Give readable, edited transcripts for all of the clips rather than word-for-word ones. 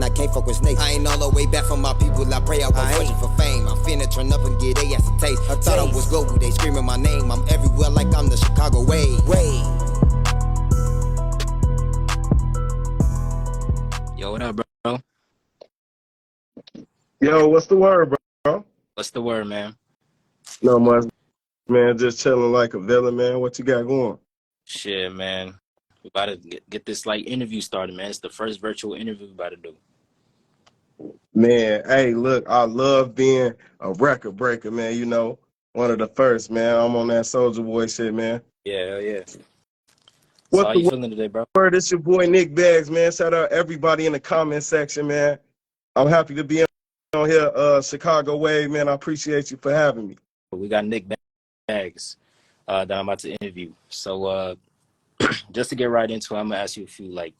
I can't fuck with snakes. I ain't all the way back from my people, I pray I won't fortune for fame. I'm finna turn up and get they ass a taste. Thought I was global, they screaming my name. I'm everywhere like I'm the Chicago way. Yo, what up, bro? Yo, what's the word, bro? What's the word, man? No much, man. Just chilling like a villain, man. What you got going? Shit, man. We about to get this like interview started, man. It's the first virtual interview we about to do. Man, hey, look, I love being a record breaker, man. You know, one of the first, man. I'm on that Soldier Boy shit, man. Yeah, yeah. What So how you feeling today, bro? word? It's your boy Nick Bagz, man. Shout out everybody in the comment section, man. I'm happy to be on here, Chicago Wave, man. I appreciate you for having me. We got Nick Bagz that I'm about to interview. So just to get right into it, I'm gonna ask you a few. Like,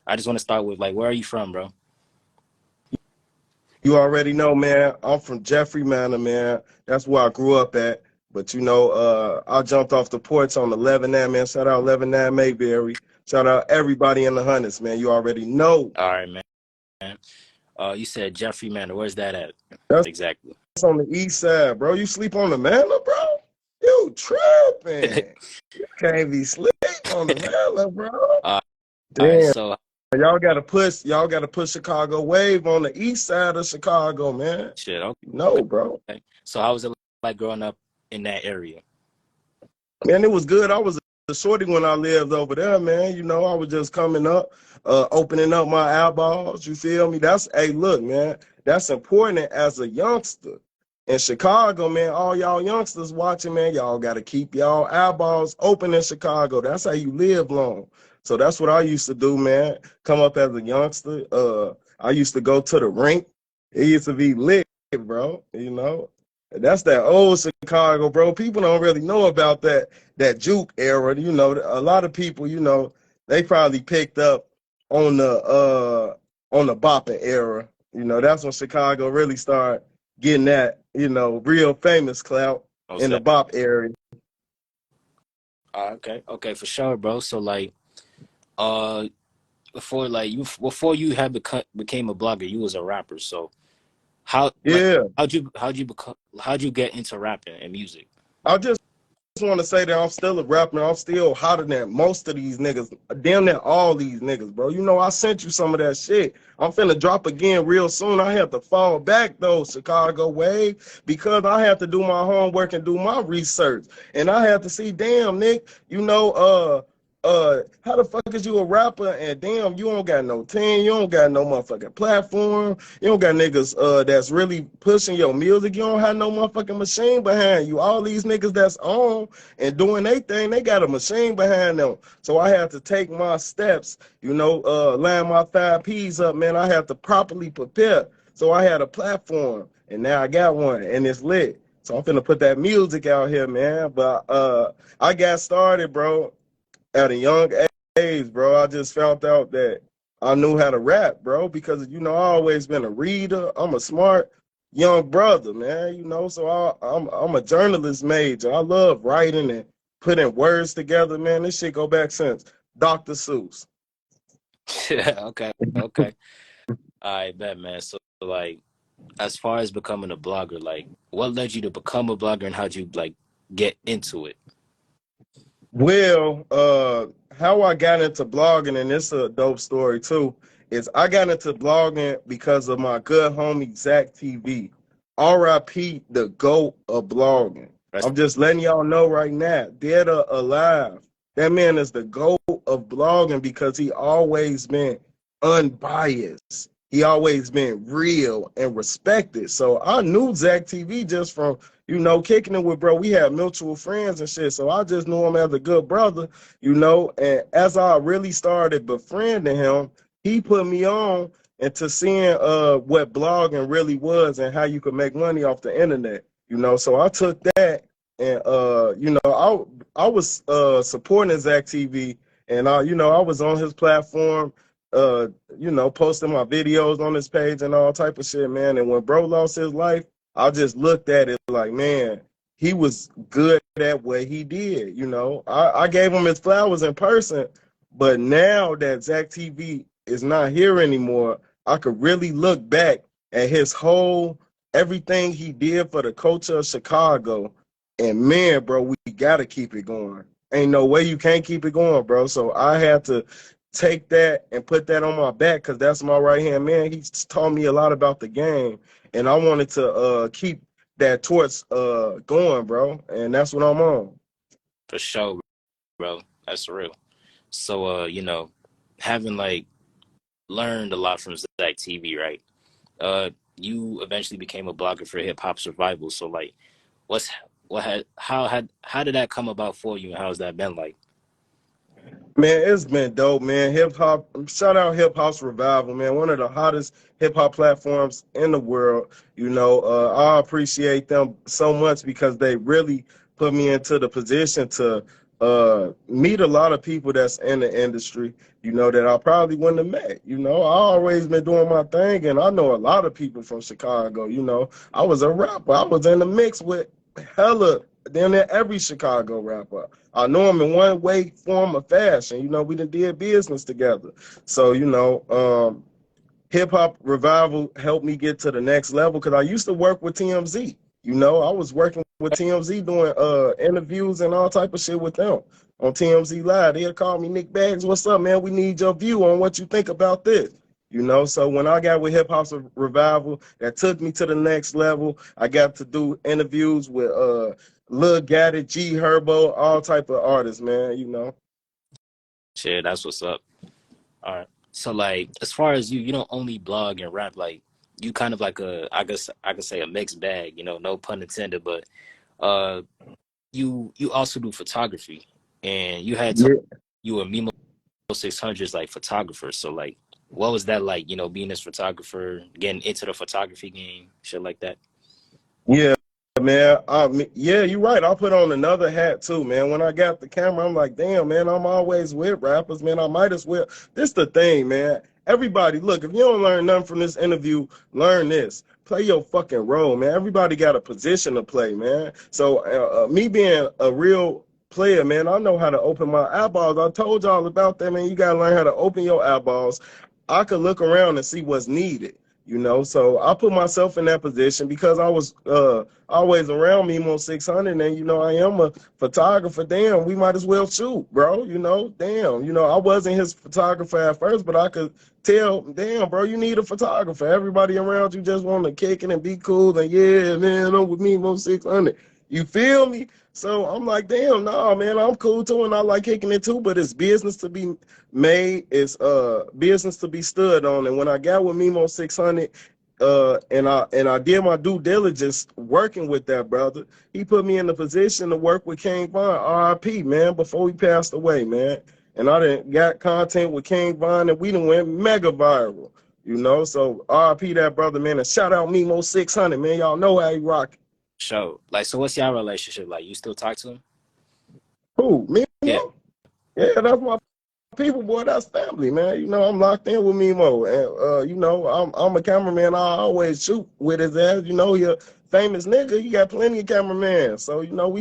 I just want to start with, like, where are you from, bro? You already know, man. I'm from Jeffrey Manor, man. That's where I grew up at. But, you know, I jumped off the porch on 11-9, man. Shout out 11-9 Mayberry. Shout out everybody in the 100's, man. You already know. All right, man. You said Jeffrey Manor. Where's that at? That's exactly. That's on the east side, bro. You sleep on the Manor, bro? You tripping. You can't be sleep on the Manor, bro. Damn. All right, so Y'all gotta push Chicago Wave on the east side of Chicago, man. shit, okay. No, bro. Okay. So how was it like growing up in that area? Man, it was good. I was a shorty when I lived over there, man. You know, I was just coming up, opening up my eyeballs. You feel me? Hey, look, man, that's important as a youngster. In Chicago, man, all y'all youngsters watching, man, y'all got to keep y'all eyeballs open in Chicago. That's how you live long. So that's what I used to do, man. Come up as a youngster. I used to go to the rink. It used to be lit, bro, you know. That's that old Chicago, bro. People don't really know about that juke era. You know, a lot of people, you know, they probably picked up on the bopping era. You know, that's when Chicago really started getting that, you know, real famous clout in the bop area. Okay, for sure, bro. So like, before you had became a blogger, you was a rapper. So how'd you get into rapping and music? I just want to say that I'm still a rapper. I'm still hotter than most of these niggas, damn near all these niggas, bro. You know, I sent you some of that shit. I'm finna drop again real soon. I have to fall back though, Chicago Wave, because I have to do my homework and do my research. And I have to see, damn, Nick, you know, how the fuck is you a rapper and damn, you don't got no team, you don't got no motherfucking platform, you don't got niggas that's really pushing your music, you don't have no motherfucking machine behind you. All these niggas that's on and doing their thing, they got a machine behind them. So I have to take my steps, you know, line my 5 P's up, man. I have to properly prepare. So I had a platform and now I got one and it's lit. So I'm finna put that music out here, man. But I got started, bro, at a young age, bro. I just found out that I knew how to rap, bro, because, you know, I always been a reader. I'm a smart young brother, man, you know, so I'm a journalist major. I love writing and putting words together, man. This shit go back since Dr. Seuss. Yeah, okay. I bet, man. So like, as far as becoming a blogger, like, what led you to become a blogger and how'd you like get into it? Well, how I got into blogging, and it's a dope story too, is I got into blogging because of my good homie Zach TV. R.I.P. the GOAT of blogging. I'm just letting y'all know right now, dead or alive, that man is the GOAT of blogging because he always been unbiased. He always been real and respected. So I knew Zach TV just from, you know, kicking it with bro. We had mutual friends and shit. So I just knew him as a good brother, you know. And as I really started befriending him, he put me on into seeing what blogging really was and how you could make money off the internet, you know. So I took that and, you know, I was supporting Zach TV and, you know, I was on his platform, you know, posting my videos on his page and all type of shit, man. And when bro lost his life, I just looked at it like, man, he was good at what he did, you know. I gave him his flowers in person, but now that Zach TV is not here anymore, I could really look back at his whole everything he did for the culture of Chicago. And man, bro, we gotta keep it going. Ain't no way you can't keep it going, bro. So I had to take that and put that on my back because that's my right hand man. He taught me a lot about the game, and I wanted to keep that torch going, bro. And that's what I'm on. For sure, bro. That's real. So, you know, having like learned a lot from Zach TV, right? You eventually became a blogger for hip hop survival. So, like, what's what had how did that come about for you, and how's that been like? Man, it's been dope, man. Hip hop, shout out Hip Hop's Revival, man. One of the hottest hip hop platforms in the world. You know, I appreciate them so much because they really put me into the position to meet a lot of people that's in the industry, you know, that I probably wouldn't have met. You know, I always been doing my thing, and I know a lot of people from Chicago. You know, I was a rapper. I was in the mix with hella damn near every Chicago rapper. I know him in one way, form, or fashion. You know, we done did business together. So, you know, Hip Hop Revival helped me get to the next level because I used to work with TMZ. You know, I was working with TMZ doing interviews and all type of shit with them on TMZ Live. They'll call me, Nick Bagz, what's up, man? We need your view on what you think about this. You know, so when I got with Hip Hop's Revival, that took me to the next level. I got to do interviews with Lil Gaddy, G Herbo, all type of artists, man, you know. Shit, that's what's up. All right. So, like, as far as you don't only blog and rap, like, you kind of like I guess I could say a mixed bag, you know, no pun intended, but uh, you also do photography, and you had told you were Memo 600's like photographer. So, like, what was that like, you know, being this photographer, getting into the photography game, shit like that? Yeah, man. Yeah, you're right. I'll put on another hat too, man. When I got the camera, I'm like, damn, man, I'm always with rappers, man. I might as well. This the thing, man. Everybody, look, if you don't learn nothing from this interview, learn this. Play your fucking role, man. Everybody got a position to play, man. So me being a real player, man, I know how to open my eyeballs. I told y'all about that, man. You got to learn how to open your eyeballs. I could look around and see what's needed. You know, so I put myself in that position because I was always around Memo 600, and you know, I am a photographer. Damn, we might as well shoot, bro. You know, damn, you know, I wasn't his photographer at first, but I could tell, damn, bro, you need a photographer. Everybody around you just want to kick it and be cool, and yeah, man, I'm with Memo 600. You feel me? So I'm like, damn, nah, man, I'm cool too, and I like kicking it too, but it's business to be made, it's business to be stood on. And when I got with Memo 600, and I did my due diligence working with that brother, he put me in the position to work with King Von, RIP, man, before he passed away, man. And I done got content with King Von, and we done went mega viral, you know. So RIP that brother, man, and shout out Memo 600, man. Y'all know how he rock. So, like, so what's your relationship like? You still talk to him? Who, Memo? Yeah. Yeah, that's my people, boy. That's family, man. You know, I'm locked in with Memo, and you know, I'm a cameraman. I always shoot with his ass. You know, he a famous nigga. He got plenty of cameramen. So you know,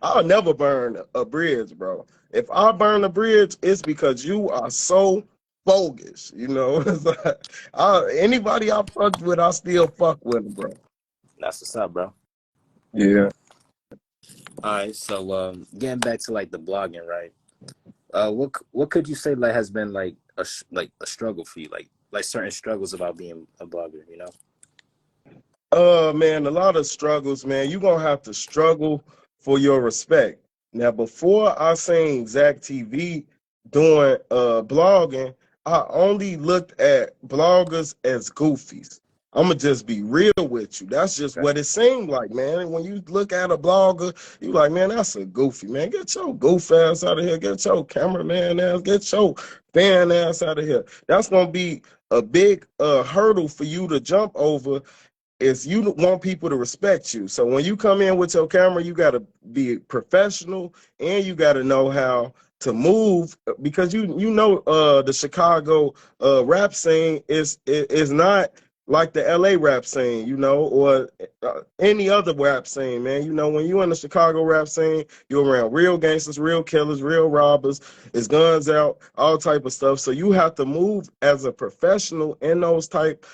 I'll never burn a bridge, bro. If I burn a bridge, it's because you are so bogus. You know, it's like, anybody I fucked with, I still fuck with him, bro. That's what's up, bro. Yeah. All right, so getting back to like the blogging, right? What could you say like has been like a struggle for you, like certain struggles about being a blogger, you know? Man, a lot of struggles, man. You're gonna have to struggle for your respect. Now, before I seen Zach TV doing blogging, I only looked at bloggers as goofies. I'm gonna just be real with you. That's just what it seemed like, man. And when you look at a blogger, you like, man, that's a goofy, man. Get your goof ass out of here. Get your cameraman ass. Get your fan ass out of here. That's gonna be a big hurdle for you to jump over. Is you want people to respect you. So when you come in with your camera, you got to be professional, and you got to know how to move, because you know the Chicago rap scene is not like the LA rap scene, you know, or any other rap scene, man. You know, when you in the Chicago rap scene, you're around real gangsters, real killers, real robbers, it's guns out, all type of stuff. So you have to move as a professional in those type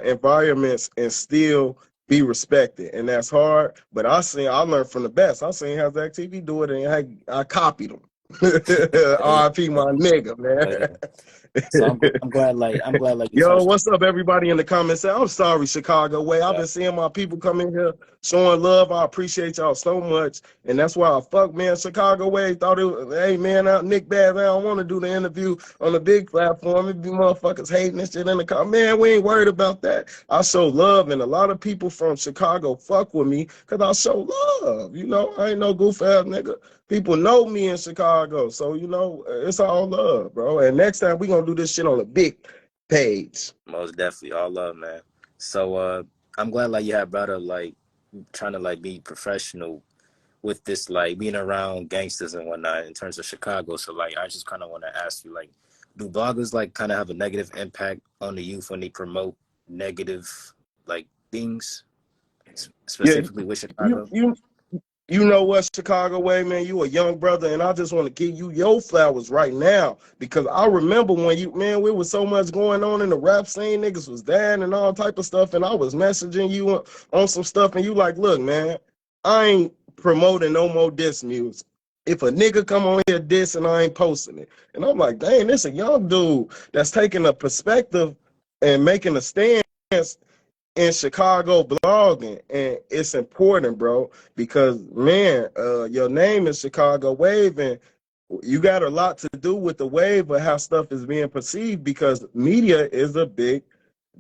environments and still be respected. And that's hard. But I learned from the best. I seen Hazak TV do it, and I copied him. Yeah, RIP my nigga, yeah. man. So I'm glad like you Yo, touched. what's up, everybody in the comments? I'm sorry, Chicago way. I've Yeah, been seeing my people come in here showing love. I appreciate y'all so much, and that's why I fuck, man. Chicago way thought it was, hey man, Nick Bagz, I don't want to do the interview on the big platform. It be motherfuckers hating this shit in the comments. Man, we ain't worried about that. I show love, and a lot of people from Chicago fuck with me because I show love. You know, I ain't no goof ass nigga. People know me in Chicago, so you know it's all love, bro. And next time we gonna do this shit on a big page. most definitely, all love, man. So I'm glad like you had brought up like trying to like be professional with this, like being around gangsters and whatnot in terms of Chicago. So like I just kind of want to ask you, like, do bloggers like kind of have a negative impact on the youth when they promote negative like things, Yeah, specifically with you Chicago? you you know what, Chicago way, man, you a young brother, and I just want to give you your flowers right now because I remember when you, man, we was so much going on in the rap scene, niggas was dying and all type of stuff, and I was messaging you on some stuff, and you like, look, man, I ain't promoting no more diss music. If a nigga come on here diss and I ain't posting it, and I'm like, dang, this a young dude that's taking a perspective and making a stance in Chicago blogging, and it's important, bro, because man, your name is Chicago Wave, and you got a lot to do with the wave of how stuff is being perceived because media is a big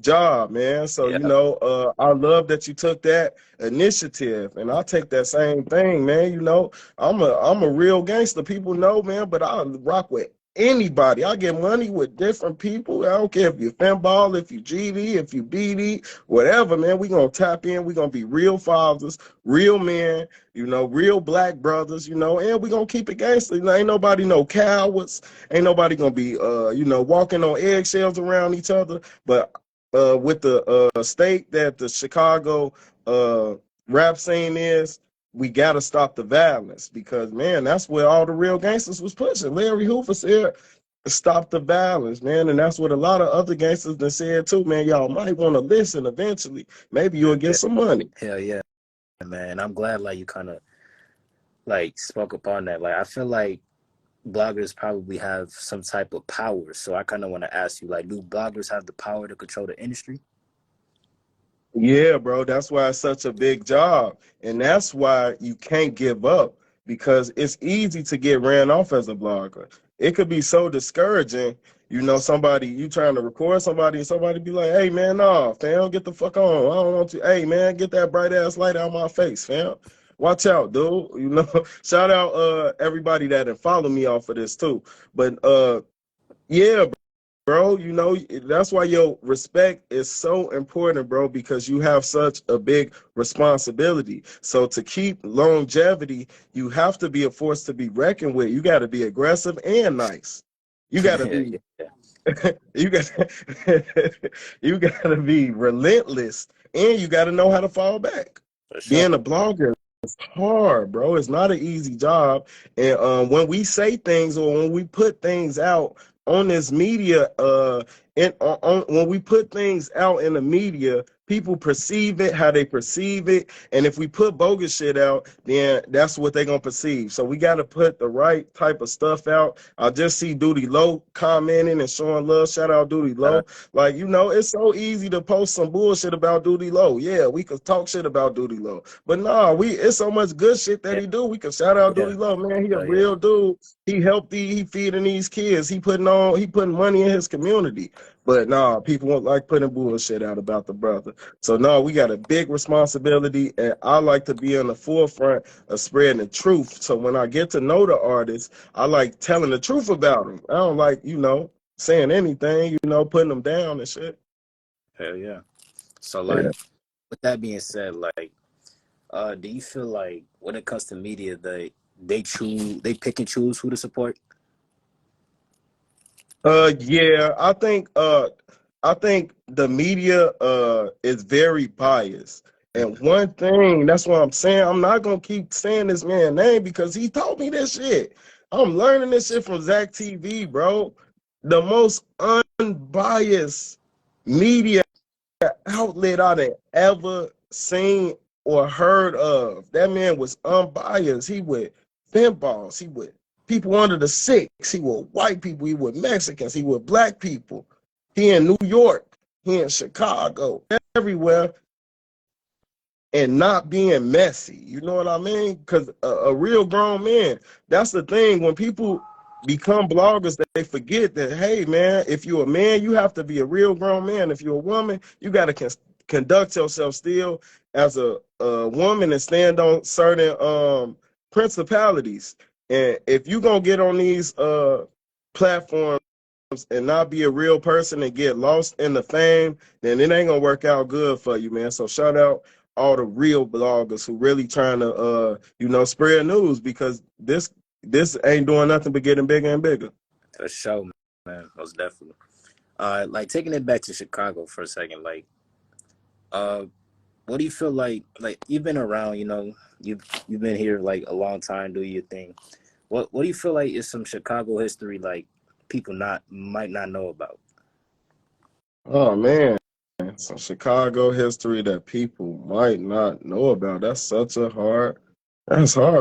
job, man. So you Yeah, know, I love that you took that initiative, and I take that same thing, man. You know, I'm a real gangster. People know, man, but I rock with anybody. I get money with different people. I don't care if you're Finball, if you GD, if you BD, whatever, man. We gonna tap in. We gonna be real fathers, real men. You know, real black brothers. You know, and we gonna keep it gangster. You know, ain't nobody no cowards. Ain't nobody gonna be, you know, walking on eggshells around each other. But with the state that the Chicago rap scene is, we got to stop the violence because, man, that's where all the real gangsters was pushing. Larry Hoover said, stop the violence, man. And that's what a lot of other gangsters done said too, man. Y'all might want to listen eventually. Maybe you'll get yeah, some money. hell yeah, man. I'm glad like you kind of like spoke upon that. Like I feel like bloggers probably have some type of power. So I kind of want to ask you, like, do bloggers have the power to control the industry? Yeah, bro, that's why it's such a big job. And that's why you can't give up because it's easy to get ran off as a blogger. It could be so discouraging, you know, somebody, you trying to record somebody and somebody be like, hey, man, no, fam, get the fuck on. I don't want to. Hey, man, get that bright ass light out my face, fam. Watch out, dude. You know, shout out everybody that have followed me off of this too. But yeah, bro, you know, that's why your respect is so important, bro, because you have such a big responsibility. So to keep longevity, you have to be a force to be reckoned with. You got to be aggressive and nice. You got to be Yeah, you got you got to be relentless, and you got to know how to fall back. for sure. Being a blogger is hard, bro. It's not an easy job. And when we say things or when we put things out on this media, when we put things out in the media, people perceive it how they perceive it. And if we put bogus shit out, then that's what they're gonna perceive. So we gotta put the right type of stuff out. I just see Duty Low commenting and showing love. Shout out Duty Uh, Low. Like, you know, it's so easy to post some bullshit about Duty Low. Yeah, we could talk shit about Duty Low. But nah, it's so much good shit that yeah, he do. We could shout out yeah, Duty Low. Man, he a hell yeah, real dude. He feeding these kids. He putting money in his community. But nah, people won't like putting bullshit out about the brother. So no, we got a big responsibility, and I like to be on the forefront of spreading the truth. So when I get to know the artist, I like telling the truth about them. I don't like, you know, saying anything, you know, putting them down and shit. hell yeah. So Yeah. like, with that being said, like, do you feel like when it comes to media, they pick and choose who to support? Yeah, I think I think the media is very biased. And one thing, that's what I'm saying, I'm not gonna keep saying this man's name because he told me this shit. I'm learning this shit from Zach TV, bro. The most unbiased media outlet I've ever seen or heard of. That man was unbiased. He with pinballs. He with people under the six. He with white people. He with Mexicans. He with black people. He in New York. He in Chicago. Everywhere. And not being messy. You know what I mean? Because a real grown man, that's the thing. When people become bloggers, they forget that, hey, man, if you're a man, you have to be a real grown man. If you're a woman, you got to conduct yourself still as a woman and stand on certain principalities. And if you're going to get on these platforms and not be a real person and get lost in the fame, then it ain't going to work out good for you, man. So shout out all the real bloggers who really trying to spread news, because this ain't doing nothing but getting bigger and bigger. For sure, man. Most definitely. Like taking it back to Chicago for a second, like what do you feel like you've been around, you've been here like a long time doing your thing. What do you feel like is some Chicago history like people might not know about? Oh man, some Chicago history that people might not know about. That's hard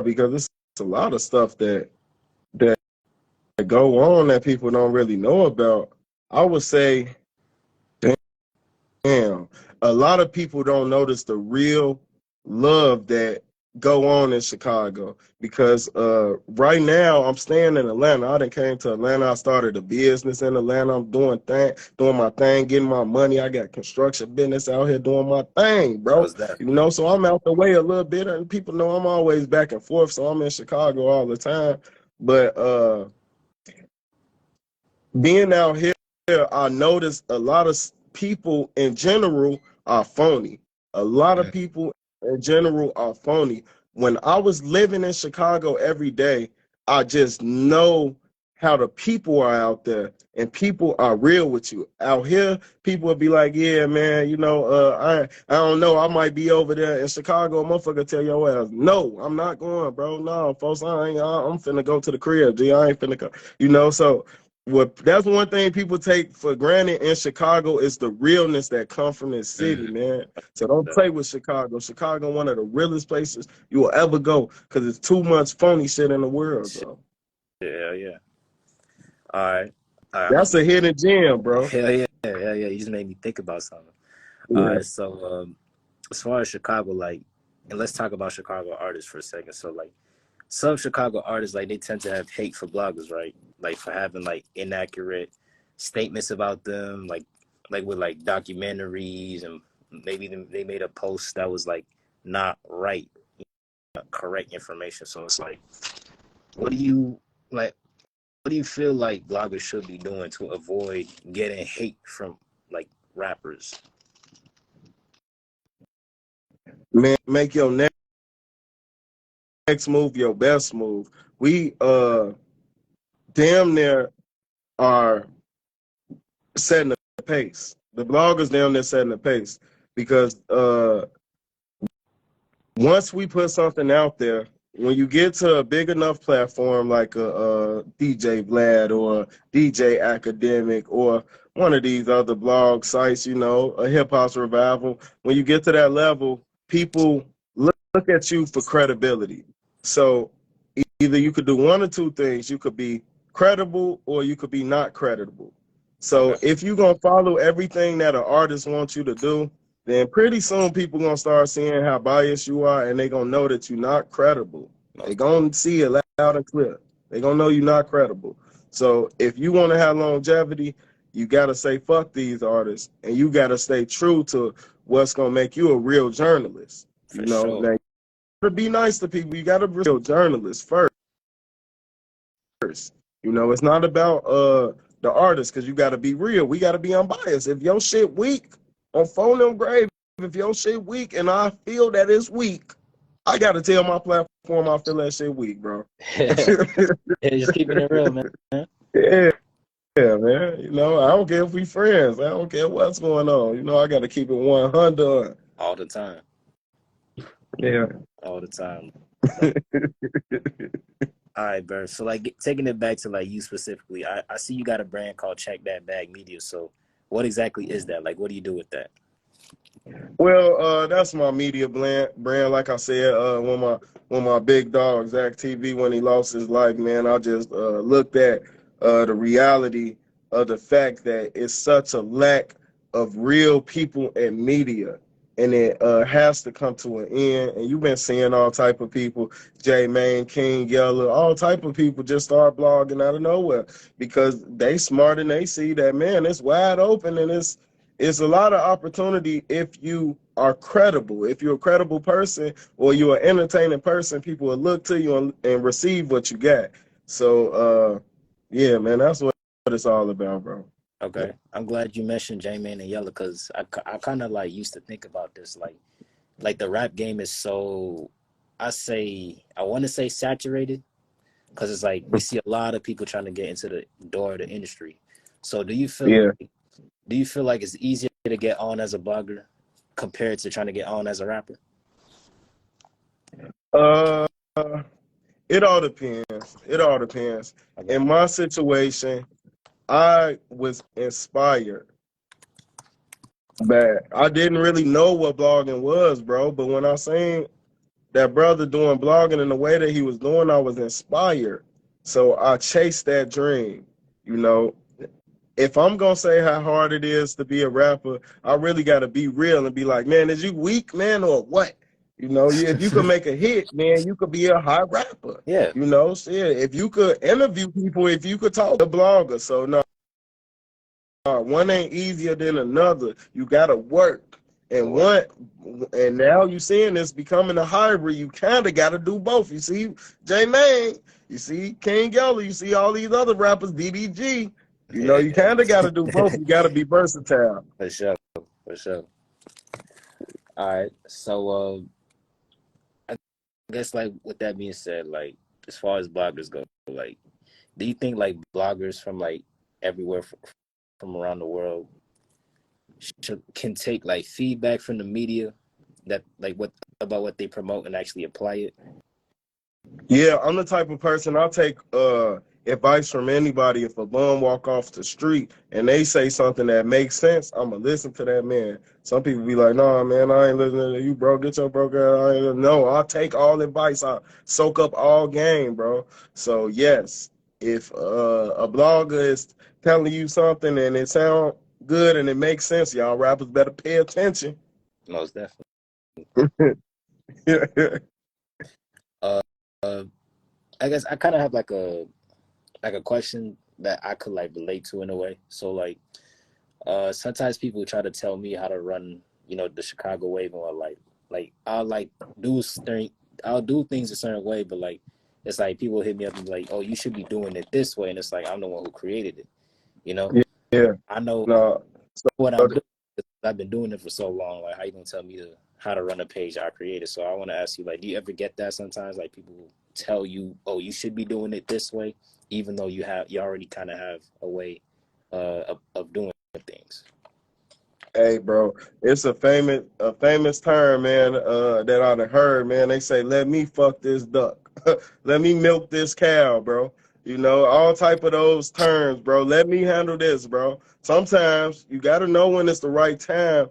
because it's a lot of stuff that go on that people don't really know about. I would say, damn, a lot of people don't notice the real love that go on in Chicago, because right now I'm staying in Atlanta. I done came to Atlanta. I started a business in Atlanta. I'm doing my thing, getting my money. I got construction business out here doing my thing, bro. So I'm out the way a little bit, and people know I'm always back and forth, so I'm in Chicago all the time. But being out here, I noticed a lot of people in general are phony. A lot of people in general are phony. When I was living in Chicago every day, I just know how the people are out there, and people are real with you. Out here, people will be like, yeah, man, I don't know, I might be over there in Chicago. A motherfucker tell your ass, no, I'm not going, bro. No, folks, I'm finna go to the crib, G. I ain't finna go, so that's one thing people take for granted in Chicago is the realness that come from this city, man. So don't play with Chicago. Chicago, one of the realest places you will ever go, because it's too much phony shit in the world, bro. Yeah. All right. That's a hidden gem, bro. Hell yeah. You just made me think about something. Yeah. All right. So as far as Chicago, and let's talk about Chicago artists for a second. So some Chicago artists, they tend to have hate for bloggers, right? Like for having inaccurate statements about them, like with documentaries, and maybe they made a post that was not right, correct information. So it's what do you feel like bloggers should be doing to avoid getting hate from rappers? Man, make your next move your best move. We damn near are setting the pace. The bloggers damn near setting the pace, because once we put something out there, when you get to a big enough platform like a DJ Vlad or DJ Academic or one of these other blog sites, a Hip Hop's Revival, when you get to that level, people look at you for credibility. So either you could do one or two things. You could be credible or you could be not credible. So if you're going to follow everything that an artist wants you to do, then pretty soon people going to start seeing how biased you are, and they're going to know that you're not credible. They're going to see it loud and clear. They're going to know you're not credible. So if you want to have longevity, you got to say fuck these artists, and you got to stay true to what's going to make you a real journalist. Sure. Now, to be nice to people, you got to be a real journalist first. It's not about the artist, because you got to be real. We got to be unbiased. If your shit weak on Phone Them Grave, if your shit weak and I feel that it's weak, I got to tell my platform I feel that shit weak, bro. Yeah, just keeping it real, man. Yeah. Yeah, man. You know, I don't care if we friends. I don't care what's going on. You know, I got to keep it 100. all the time, Yeah. all the time, bro. All right, bro. So like taking it back to like you specifically, I see you got a brand called Check That Bag Media. So what exactly is that? Like, what do you do with that? Well, that's my media brand. Like I said, when my big dog Zach TV, when he lost his life, man, I just looked at the reality of the fact that it's such a lack of real people in media, and it has to come to an end. And you've been seeing all type of people, J Main, King Yeller, all type of people just start blogging out of nowhere because they smart and they see that, man, it's wide open and it's a lot of opportunity if you are credible. If you're a credible person or you're an entertaining person, people will look to you and receive what you got. So, yeah, man, that's what it's all about, bro. Okay, I'm glad you mentioned J Man and Yella because I kind of like used to think about this like the rap game is so I want to say saturated because it's like we see a lot of people trying to get into the door of the industry. So Yeah. do you feel like it's easier to get on as a blogger compared to trying to get on as a rapper? Uh, it all depends. It all depends. Okay. In my situation, I was inspired. But I didn't really know what blogging was, bro. But when I seen that brother doing blogging in the way that he was doing, I was inspired. So I chased that dream. You know, if I'm gonna say how hard it is to be a rapper, I really gotta be real and be like, man, is you weak, man, or what? You know, if you could make a hit, man, you could be a hot rapper. Yeah. You know, shit. If you could interview people, if you could talk to a blogger. So no, one ain't easier than another. You gotta work. And Or one, and now you seeing this becoming a hybrid. You kind of got to do both. You see, J Main, you see King Yeller, you see all these other rappers, DDG. You know, yeah, you kind of got to do both. You got to be versatile. for sure, for sure. All right. So I guess like with that being said, like as far as bloggers go, like do you think like bloggers from like everywhere from around the world can take like feedback from the media that like what about what they promote and actually apply it? Yeah, I'm the type of person I'll take advice from anybody. If a bum walk off the street and they say something that makes sense, I'ma listen to that man. Some people be like, "Nah, man, I ain't listening to you, bro. Get your broke ass." I ain't no, I'll take all advice. I soak up all game, bro. So yes, if a blogger is telling you something and it sound good and it makes sense, y'all rappers better pay attention. Most definitely. Yeah. Uh, uh I guess I kind of have like a question that I could like relate to in a way. So like sometimes people try to tell me how to run, you know, the Chicago wave or like I'll like do certain I'll do things a certain way, but like it's like people hit me up and be like, oh, you should be doing it this way, and it's like I'm the one who created it, you know. Yeah. I know No. what I'm doing. I've been doing it for so long. Like, how you gonna tell me how to run a page I created? So I want to ask you, like, do you ever get that sometimes? Like, people tell you, "Oh, you should be doing it this way," even though you already kind of have a way of doing things. Hey, bro, it's a famous term, man, that I done heard, man. They say, "Let me fuck this duck, let me milk this cow, bro." You know, all type of those terms, bro. Let me handle this, bro. Sometimes you got to know when it's the right time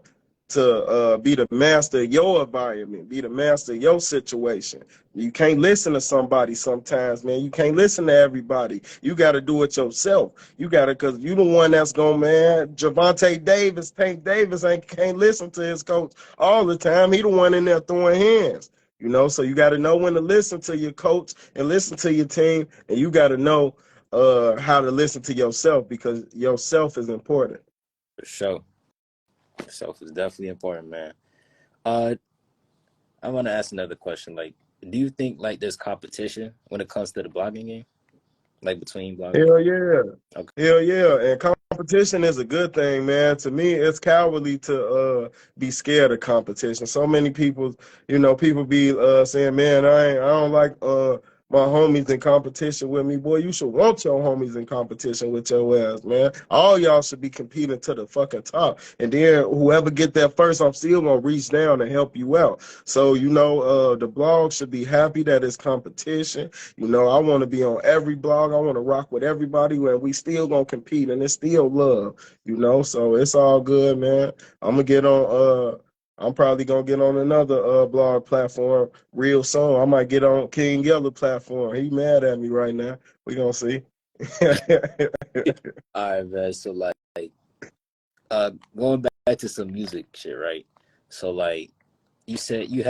to be the master of your environment, be the master of your situation. You can't listen to somebody sometimes, man. You can't listen to everybody. You got to do it yourself. You got to, because you the one that's going, man. Javante Davis, Tank Davis, can't listen to his coach all the time. He the one in there throwing hands. You know, so you got to know when to listen to your coach and listen to your team, and you got to know how to listen to yourself because yourself is important. For sure, self is definitely important, man. Uh, I want to ask another question. Like, do you think like there's competition when it comes to the blogging game, like between bloggers? Hell yeah. Okay. Hell yeah. And competition is a good thing, man. To me, it's cowardly to be scared of competition. So many people, you know, people be saying, man, I don't like my homies in competition with me, boy, you should want your homies in competition with your ass, man. All y'all should be competing to the fucking top. And then whoever get there first, I'm still gonna reach down and help you out. So, the blog should be happy that it's competition. I want to be on every blog. I want to rock with everybody, and we still gonna compete, and it's still love, So it's all good, man. I'm probably gonna get on another blog platform real soon. I might get on King Yellow platform. He mad at me right now. We gonna see. All right, man. So like going back to some music shit, right? So like you said you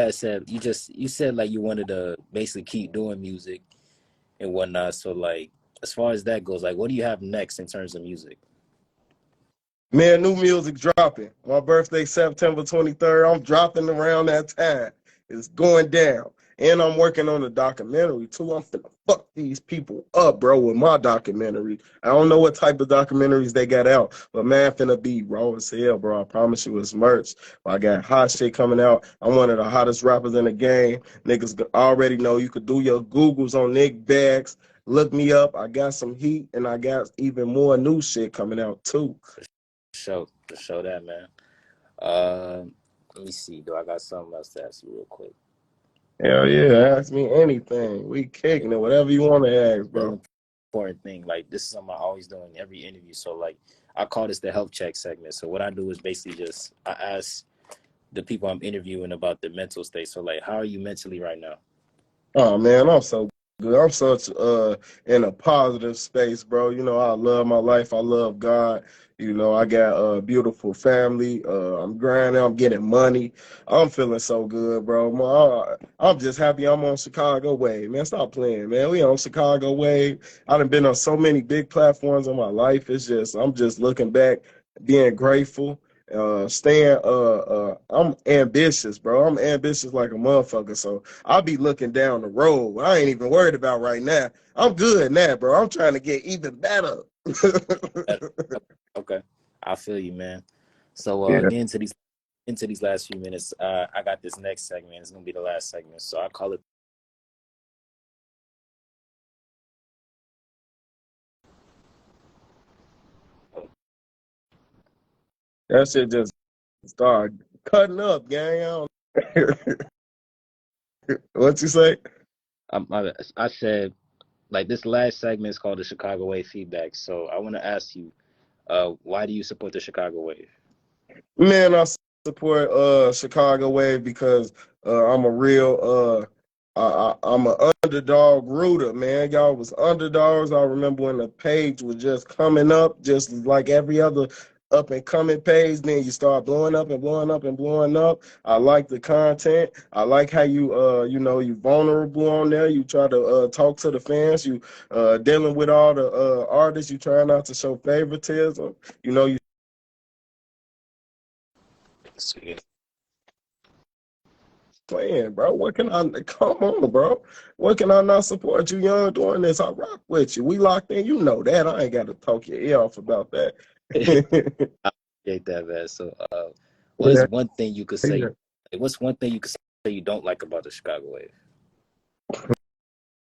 said like you wanted to basically keep doing music and whatnot. So like as far as that goes, like what do you have next in terms of music? Man, new music dropping. My birthday, September 23rd. I'm dropping around that time. It's going down. And I'm working on a documentary, too. I'm finna fuck these people up, bro, with my documentary. I don't know what type of documentaries they got out, but man, finna be raw as hell, bro. I promise you it's merch. I got hot shit coming out. I'm one of the hottest rappers in the game. Niggas already know you could do your Googles on Nick Bagz. Look me up. I got some heat, and I got even more new shit coming out, too. Show that, man. Let me see. Do I got something else to ask you real quick? Hell yeah, ask me anything. We kicking it, whatever you want to ask, bro. Real important thing. Like this is something I always do in every interview. So like I call this the health check segment. So what I do is basically just I ask the people I'm interviewing about their mental state. So like how are you mentally right now? Oh man, I'm so good. I'm such in a positive space, bro. I love my life. I love God. I got a beautiful family. I'm grinding. I'm getting money. I'm feeling so good, bro. I'm just happy I'm on Chicago Wave, man. Stop playing, man. We on Chicago Wave. I done been on so many big platforms in my life. I'm just looking back, being grateful. I'm ambitious, bro. I'm ambitious like a motherfucker. So I'll be looking down the road. I ain't even worried about right now. I'm good now, bro. I'm trying to get even better. Okay. I feel you, man. So Yeah. get into these last few minutes. I got this next segment. It's gonna be the last segment. So I call it That shit just started cutting up, gang. What you say? I said like this last segment is called the Chicago Wave feedback. So I want to ask you, why do you support the Chicago Wave? Man, I support Chicago Wave because I'm a real I'm an underdog rooter, man. Y'all was underdogs. I remember when the page was just coming up, just like every other up and coming page. Then you start blowing up and blowing up and blowing up. I like the content. I like how you vulnerable on there. You try to talk to the fans. You dealing with all the artists. You try not to show favoritism. You playing, bro. What can I come on, bro? What can I not support you young doing this? I rock with you. We locked in. You know that. I ain't got to talk your ear off about that. I appreciate that, man. So what is one thing you could say? What's one thing you could say you don't like about the Chicago Wave?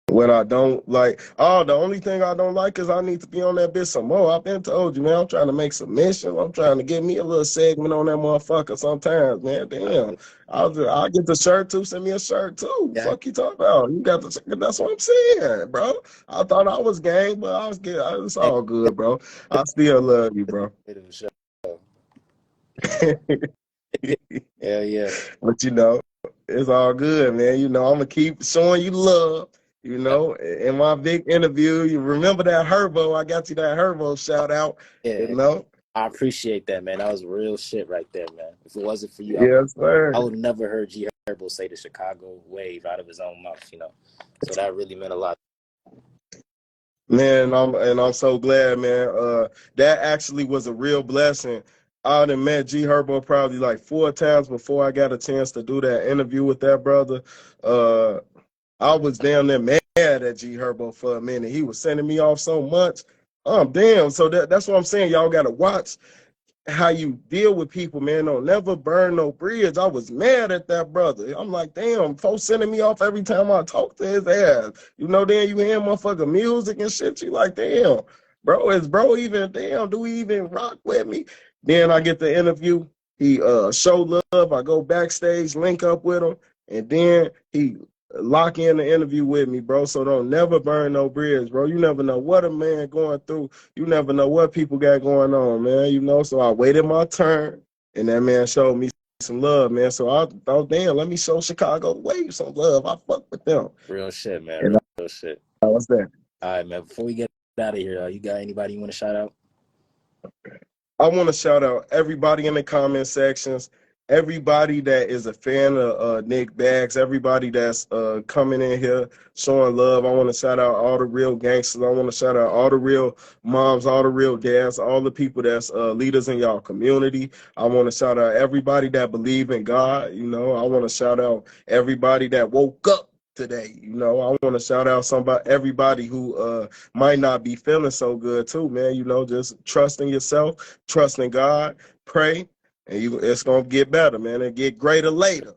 What I don't like, the only thing I don't like is I need to be on that bitch some more. I've been told you, man. I'm trying to make submissions. I'm trying to get me a little segment on that motherfucker sometimes, man. Damn. I'll get the shirt too. Send me a shirt too. Yeah. Fuck you talking about? You got the. That's what I'm saying, bro. I thought I was gang, but I was good. It's all good, bro. I still love you, bro. Hell yeah. But it's all good, man. I'm gonna keep showing you love. In my big interview, you remember that Herbo? I got you that Herbo shout out. Yeah. I appreciate that, man. That was real shit right there, man. If it wasn't for you, yes, sir. I would have never heard G Herbo say the Chicago Wave out of his own mouth, So that really meant a lot. Man, I'm so glad, man. That actually was a real blessing. I done met G Herbo probably like 4 times before I got a chance to do that interview with that brother. I was down there mad at G Herbo for a minute. He was sending me off so much. Damn. So that's what I'm saying. Y'all got to watch how you deal with people, man. Don't never burn no bridge. I was mad at that brother. I'm like, damn, folks sending me off every time I talk to his ass. You know, then you hear motherfucking music and shit. You like, damn, bro, is bro even, damn, do he even rock with me? Then I get the interview. He show love. I go backstage, link up with him, and then he lock in the interview with me, bro. So don't never burn no bridge, bro. You never know what a man going through. You never know what people got going on, man. You know, so I waited my turn, and that man showed me some love, man. So I thought, damn, let me show Chicago Wave some love. I fuck with them. Real shit, man. And Real shit. what's that? All right, man. Before we get out of here, you got anybody you want to shout out? I want to shout out everybody in the comment sections, everybody that is a fan of Nick Bagz, everybody that's coming in here showing love. I want to shout out all the real gangsters. I want to shout out all the real moms, all the real dads, all the people that's leaders in y'all community. I want to shout out everybody that believe in God. You know, I want to shout out everybody that woke up today. You know, I want to shout out everybody who might not be feeling so good too, man. You know, just trust in yourself, trust in God, pray, and it's gonna get better, man, and get greater later.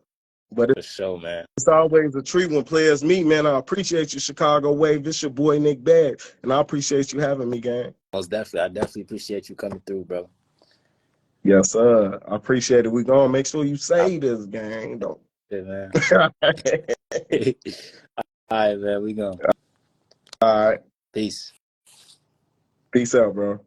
But For sure, man. It's always a treat when players meet, man. I appreciate you, Chicago Wave. This your boy Nick Bagz, and I appreciate you having me, gang. Most definitely. I definitely appreciate you coming through, bro. Yes, sir. I appreciate it. We gonna make sure you say this, gang, though. Yeah, man. All right, man. We go. All right. Peace. Peace out, bro.